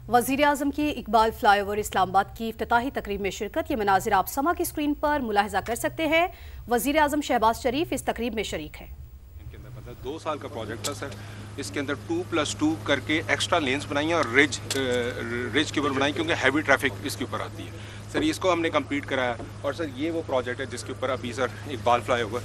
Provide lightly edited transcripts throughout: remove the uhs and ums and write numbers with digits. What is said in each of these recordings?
وزیر اعظم کی Iqbal fly over اسلام آباد کی افتتاحی تقریب میں شرکت۔ یہ مناظر آپ سما کی اسکرین پر ملاحظہ کر سکتے ہیں۔ وزیر اعظم شہباز شریف اس تقریب میں شریک ہیں۔ 2 سال کا پروجیکٹ تھا سر، اس کے اندر 2+2 کر کے ایکسٹرا لینز بنائی ہیں اور رج کے اوپر بنائی کیونکہ ہیوی ٹریفک اس کے اوپر آتی ہے سر۔ اس کو ہم نے کمپلیٹ کرایا اور سر یہ وہ پروجیکٹ ہے جس کے اوپر ابھی سر اقبال فلائی اوور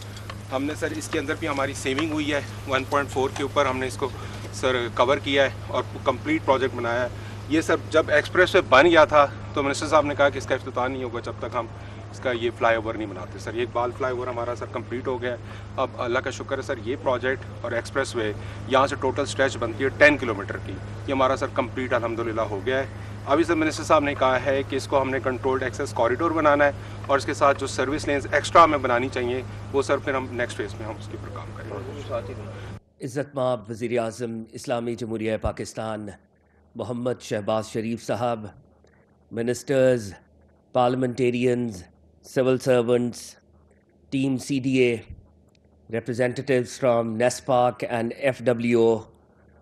ہم نے سر اس کے اندر بھی ہماری سیونگ ہوئی ہے 1.4 کے اوپر ہم نے اس کو سر کور کیا ہے اور کمپلیٹ پروجیکٹ بنایا ہے۔ یہ سر جب ایکسپریس وے بن گیا تھا تو منسٹر صاحب نے کہا کہ اس کا افتتاح نہیں ہوگا جب تک ہم اس کا یہ فلائی اوور نہیں بناتے سر۔ یہ اقبال فلائی اوور ہمارا سر کمپلیٹ ہو گیا ہے۔ اب اللہ کا شکر ہے سر یہ پروجیکٹ اور ایکسپریس وے یہاں سے ٹوٹل اسٹریچ بنتی ہے 10 کلومیٹر کی، یہ ہمارا سر کمپلیٹ الحمدللہ ہو گیا ہے۔ ابھی سر منسٹر صاحب نے کہا ہے کہ اس کو ہم نے کنٹرولڈ ایکسیس کوریڈور بنانا ہے اور اس کے ساتھ جو سروس لینز ایکسٹرا ہمیں بنانی چاہیے وہ سر پھر ہم نیکسٹ فیز میں ہم اس کے اوپر کام کریں گے۔ عزت مآب وزیر اعظم اسلامی جمہوریہ پاکستان محمد شہباز شریف صاحب، ministers, parliamentarians, civil servants, team CDA, representatives from NESPAC and FWO,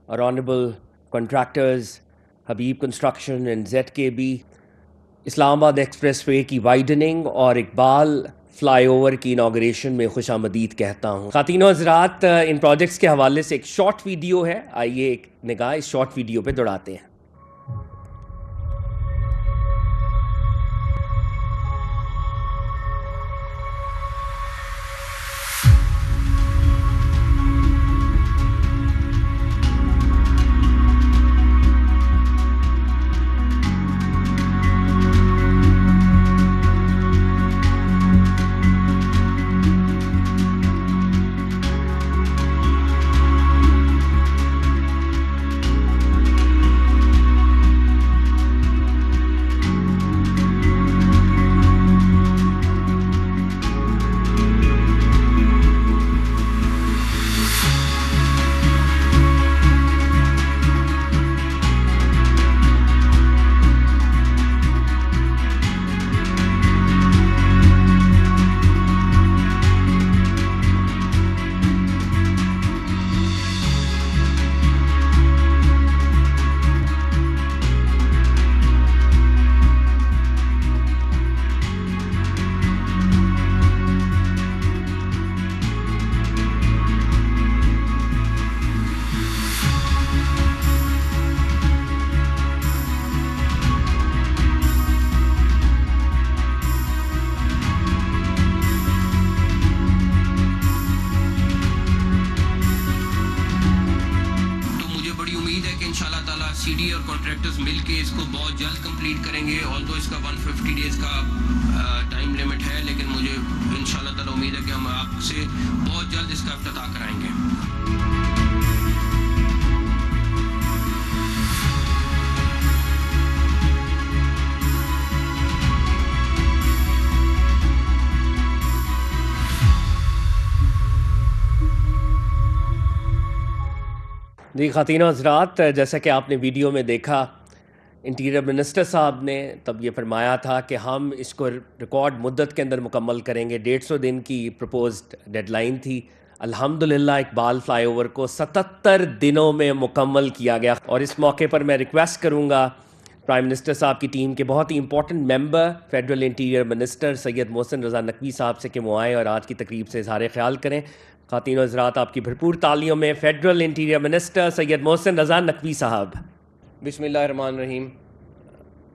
our honorable contractors, Habib Construction and ZKB, اسلام آباد ایکسپریس وے کی وائڈننگ اور اقبال فلائی اوور کی انوگریشن میں خوش آمدید کہتا ہوں۔ خواتین و حضرات، ان پروجیکٹس کے حوالے سے ایک شارٹ ویڈیو ہے، آئیے ایک نگاہ اس شارٹ ویڈیو پہ دوڑاتے ہیں۔ CD اور کانٹریکٹرز مل کے اس کو بہت جلد کمپلیٹ کریں گے۔ آلدو اس کا 150 ڈیز کا ٹائم لمٹ ہے، لیکن مجھے انشاءاللہ تعالی امید ہے کہ ہم آپ سے بہت جلد اس کا افتتاح کرائیں گے۔ جی خواتین و حضرات، جیسا کہ آپ نے ویڈیو میں دیکھا، انٹیریئر منسٹر صاحب نے تب یہ فرمایا تھا کہ ہم اس کو ریکارڈ مدت کے اندر مکمل کریں گے۔ 150 دن کی پروپوزڈ ڈیڈ لائن تھی، الحمدللہ اقبال فلائی اوور کو 77 دنوں میں مکمل کیا گیا۔ اور اس موقع پر میں ریکویسٹ کروں گا پرائم منسٹر صاحب کی ٹیم کے بہت ہی امپورٹنٹ ممبر فیڈرل انٹیریئر منسٹر سید محسن رضا نقوی صاحب سے کہ وہ آئیں اور آج کی تقریب سے اظہار خیال کریں۔ خواتین و حضرات، آپ کی بھرپور تالیوں میں فیڈرل انٹیریئر منسٹر سید محسن رضا نقوی صاحب۔ بسم اللہ الرحمن الرحیم۔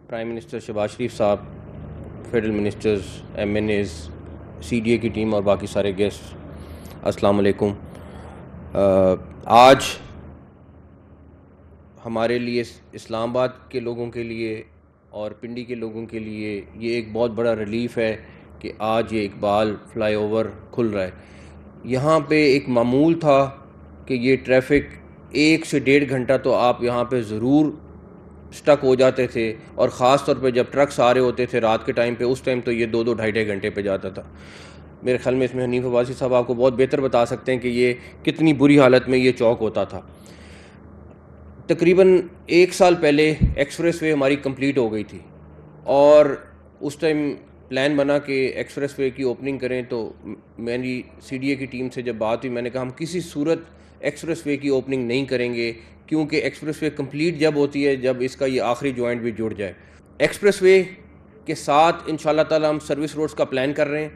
Prime minister Shehbaz Sharif sahib, federal ministers, M N As, C D A کی ٹیم اور باقی سارے گیسٹ، السلام علیکم۔ آج ہمارے لیے، اسلام آباد کے لوگوں کے لیے اور پنڈی کے لوگوں کے لیے یہ ایک بہت بڑا ریلیف ہے کہ آج یہ اقبال فلائی اوور کھل رہا ہے۔ یہاں پہ ایک معمول تھا کہ یہ ٹریفک 1 سے 1.5 گھنٹہ تو آپ یہاں پہ ضرور سٹک ہو جاتے تھے، اور خاص طور پہ جب ٹرکس آ رہے ہوتے تھے رات کے ٹائم پہ، اس ٹائم تو یہ 2-2 ڈھائی گھنٹے پہ جاتا تھا۔ میرے خیال میں اس میں حنیف عباسی صاحب آپ کو بہت بہتر بتا سکتے ہیں کہ یہ کتنی بری حالت میں یہ چوک ہوتا تھا۔ تقریباً 1 سال پہلے ایکسپریس وے ہماری کمپلیٹ ہو گئی تھی، اور اس ٹائم پلان بنا کہ ایکسپریس وے کی اوپننگ کریں، تو میری سی ڈی اے کی ٹیم سے جب بات ہوئی، میں نے کہا ہم کسی صورت ایکسپریس وے کی اوپننگ نہیں کریں گے کیونکہ ایکسپریس وے کمپلیٹ جب ہوتی ہے جب اس کا یہ آخری جوائنٹ بھی جڑ جائے. ایکسپریس وے کے ساتھ انشاءاللہ تعالی ہم سروس روڈز کا پلان کر رہے ہیں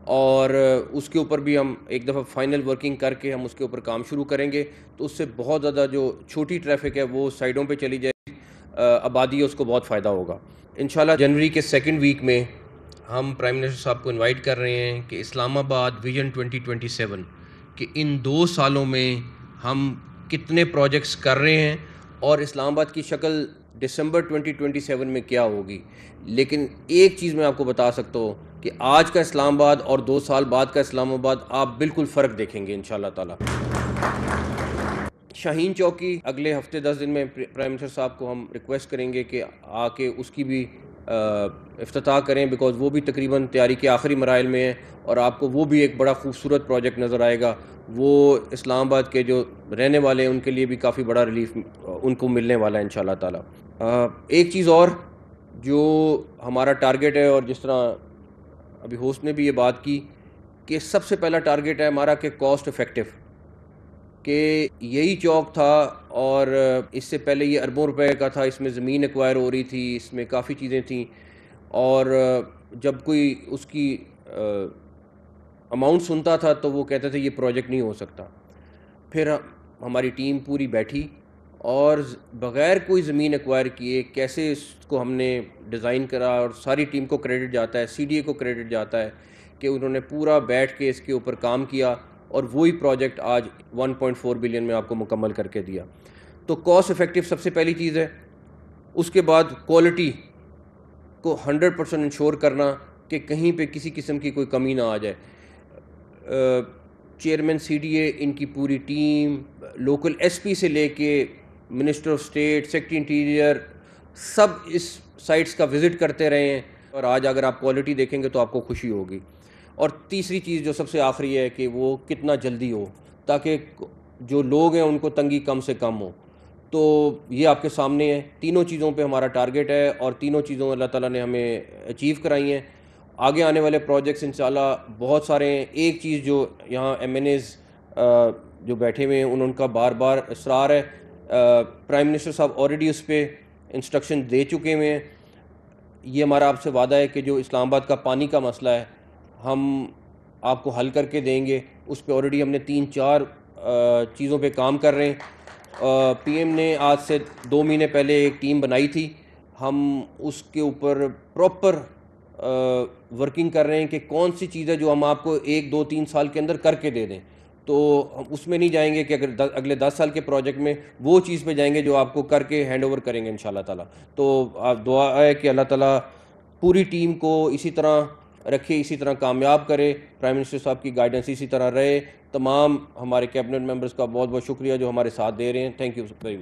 اور اس کے اوپر بھی ہم ایک دفعہ فائنل ورکنگ کر کے ہم اس کے اوپر کام شروع کریں گے. تو اس سے بہت زیادہ جو چھوٹی ٹریفک ہے وہ سائڈوں پہ چلی جائے گی, آبادی ہے اس کو بہت فائدہ ہوگا. انشاءاللہ جنوری کے سیکنڈ ویک میں ہم پرائم منسٹر صاحب کو انوائٹ کر رہے ہیں کہ اسلام آباد ویژن 2027 کہ ان 2 سالوں میں ہم کتنے پروجیکٹس کر رہے ہیں اور اسلام آباد کی شکل دسمبر 2027 میں کیا ہوگی. لیکن ایک چیز میں آپ کو بتا سکتا ہوں کہ آج کا اسلام آباد اور 2 سال بعد کا اسلام آباد آپ بالکل فرق دیکھیں گے انشاءاللہ تعالی. شاہین چوکی اگلے ہفتے 10 دن میں پرائم منسٹر صاحب کو ہم ریکویسٹ کریں گے کہ آ کے اس کی بھی افتتاح کریں, بیکاز وہ بھی تقریباً تیاری کے آخری مراحل میں ہے اور آپ کو وہ بھی ایک بڑا خوبصورت پروجیکٹ نظر آئے گا. وہ اسلام آباد کے جو رہنے والے ہیں ان کے لیے بھی کافی بڑا ریلیف ان کو ملنے والا ہے انشاءاللہ تعالی. ایک چیز اور جو ہمارا ٹارگیٹ ہے, اور جس طرح ابھی ہوسٹ نے بھی یہ بات کی کہ سب سے پہلا ٹارگیٹ ہے ہمارا کہ کاسٹ افیکٹو, کہ یہی چوک تھا اور اس سے پہلے یہ اربوں روپے کا تھا, اس میں زمین ایکوائر ہو رہی تھی, اس میں کافی چیزیں تھیں, اور جب کوئی اس کی اماؤنٹ سنتا تھا تو وہ کہتے تھے یہ پروجیکٹ نہیں ہو سکتا. پھر ہماری ٹیم پوری بیٹھی اور بغیر کوئی زمین ایکوائر کیے کیسے اس کو ہم نے ڈیزائن کرا, اور ساری ٹیم کو کریڈٹ جاتا ہے, سی ڈی اے کو کریڈٹ جاتا ہے کہ انہوں نے پورا بیٹھ کے اس کے اوپر کام کیا اور وہی پروجیکٹ آج 1.4 بلین میں آپ کو مکمل کر کے دیا. تو کاسٹ افیکٹو سب سے پہلی چیز ہے. اس کے بعد کوالٹی کو 100% انشور کرنا کہ کہیں پہ کسی قسم کی کوئی کمی نہ آ جائے. چیئرمین سی ڈی اے, ان کی پوری ٹیم, لوکل ایس پی سے لے کے minister of state, secretary interior, سب اس سائٹس کا وزٹ کرتے رہے ہیں, اور آج اگر آپ کوالٹی دیکھیں گے تو آپ کو خوشی ہوگی. اور تیسری چیز جو سب سے آخری ہے کہ وہ کتنا جلدی ہو تاکہ جو لوگ ہیں ان کو تنگی کم سے کم ہو. تو یہ آپ کے سامنے ہے, تینوں چیزوں پہ ہمارا ٹارگیٹ ہے اور تینوں چیزوں اللہ تعالیٰ نے ہمیں اچیو کرائی ہیں. آگے آنے والے پروجیکٹس انشاءاللہ بہت سارے ہیں. ایک چیز جو یہاں ایم این ایز جو بیٹھے ہوئے ہیں ان کا بار بار اصرار ہے, پرائم منسٹر صاحب آلریڈی اس پہ انسٹرکشن دے چکے ہوئے ہیں. یہ ہمارا آپ سے وعدہ ہے کہ جو اسلام آباد کا پانی کا مسئلہ ہے ہم آپ کو حل کر کے دیں گے. اس پہ آلریڈی ہم نے 3-4 چیزوں پہ کام کر رہے ہیں. پی ایم نے آج سے 2 مہینے پہلے ایک ٹیم بنائی تھی, ہم اس کے اوپر پراپر ورکنگ کر رہے ہیں کہ کون سی چیز ہے جو ہم آپ کو 1-2-3 سال کے اندر کر کے دے دیں. تو ہم اس میں نہیں جائیں گے کہ اگر اگلے 10 سال کے پروجیکٹ میں وہ چیز پہ جائیں گے جو آپ کو کر کے ہینڈ اوور کریں گے انشاءاللہ تعالیٰ. تو دعا ہے کہ اللہ تعالیٰ پوری ٹیم کو اسی طرح رکھے, اسی طرح کامیاب کرے. پرائم منسٹر صاحب کی گائیڈنس اسی طرح رہے. تمام ہمارے کیبنٹ ممبرز کا بہت بہت شکریہ جو ہمارے ساتھ دے رہے ہیں. Thank you very much.